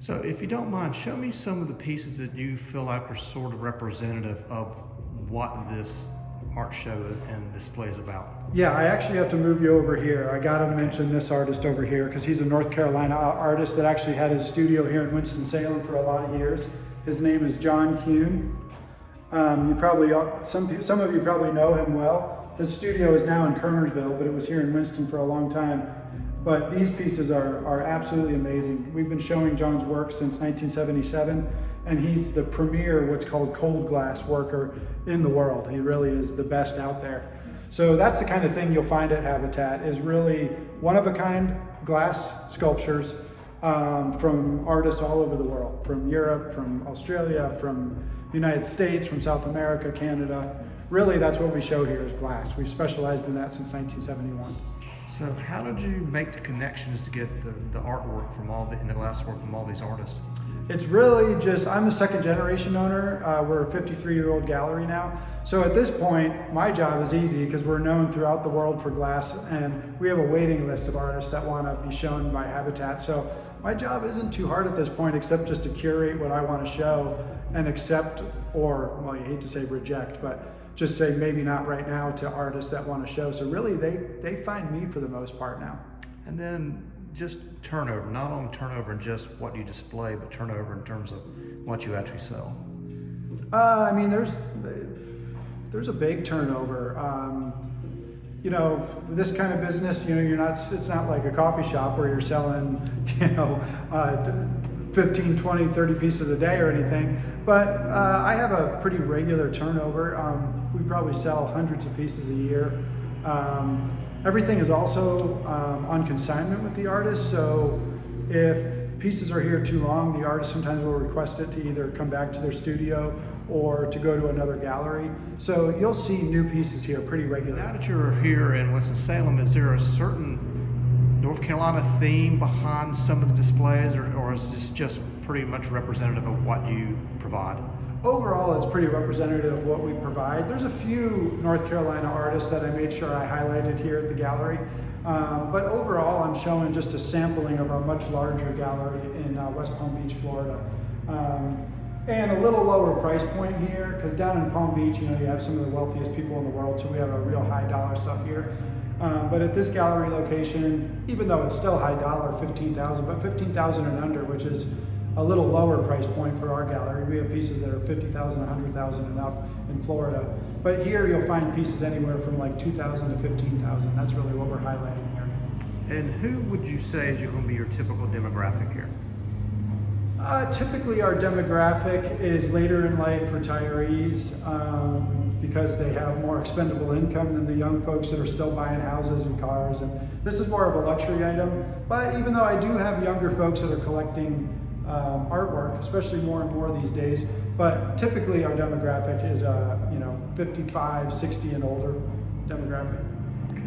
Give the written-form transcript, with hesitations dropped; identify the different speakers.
Speaker 1: So if you don't mind, show me some of the pieces that you feel like are sort of representative of what this art show and display is about.
Speaker 2: Yeah, I actually have to move you over here. I got to mention this artist over here because he's a North Carolina artist that actually had his studio here in Winston-Salem for a lot of years. His name is John Kuhn. You probably, some of you probably know him well. His studio is now in Kernersville, but it was here in Winston for a long time. But these pieces are absolutely amazing. We've been showing John's work since 1977, and he's the premier what's called cold glass worker in the world. He really is the best out there. So that's the kind of thing you'll find at Habatat, is really one-of-a-kind glass sculptures from artists all over the world, from Europe, from Australia, from the United States, from South America, Canada. Really, that's what we show here is glass. We've specialized in that since 1971.
Speaker 1: So how did you make the connections to get the artwork from and the glass work from all these artists?
Speaker 2: It's really just, I'm a second generation owner. We're a 53-year-old gallery now. So at this point, my job is easy because we're known throughout the world for glass, and we have a waiting list of artists that want to be shown by Habatat. So my job isn't too hard at this point, except just to curate what I want to show and accept, or, well, you hate to say reject, but just say maybe not right now to artists that want to show. So really, they find me for the most part now.
Speaker 1: And then just turnover, not only turnover in just what you display, but turnover in terms of what you actually sell.
Speaker 2: I mean, there's a big turnover. You know, this kind of business, you know, it's not like a coffee shop where you're selling, you know, 15, 20, 30 pieces a day or anything. But I have a pretty regular turnover. We probably sell hundreds of pieces a year. Everything is also on consignment with the artist, so if pieces are here too long, the artist sometimes will request it to either come back to their studio or to go to another gallery. So you'll see new pieces here pretty regularly.
Speaker 1: Now that you're here in Winston-Salem, is there a certain North Carolina theme behind some of the displays, or is this just pretty much representative of what you provide?
Speaker 2: Overall, it's pretty representative of what we provide. There's a few North Carolina artists that I made sure I highlighted here at the gallery. But overall, I'm showing just a sampling of our much larger gallery in West Palm Beach, Florida. And a little lower price point here, because down in Palm Beach, you know, you have some of the wealthiest people in the world, so we have a real high dollar stuff here. But at this gallery location, even though it's still high dollar, $15,000, but $15,000 and under, which is a little lower price point for our gallery. We have pieces that are $50,000, $100,000 and up in Florida. But here you'll find pieces anywhere from like $2,000 to $15,000. That's really what we're highlighting here.
Speaker 1: And who would you say is going to be your typical demographic here?
Speaker 2: Typically our demographic is later in life retirees because they have more expendable income than the young folks that are still buying houses and cars. And this is more of a luxury item. But even though I do have younger folks that are collecting artwork, especially more and more these days, but typically our demographic is you know, 55, 60 and older demographic.
Speaker 1: Okay.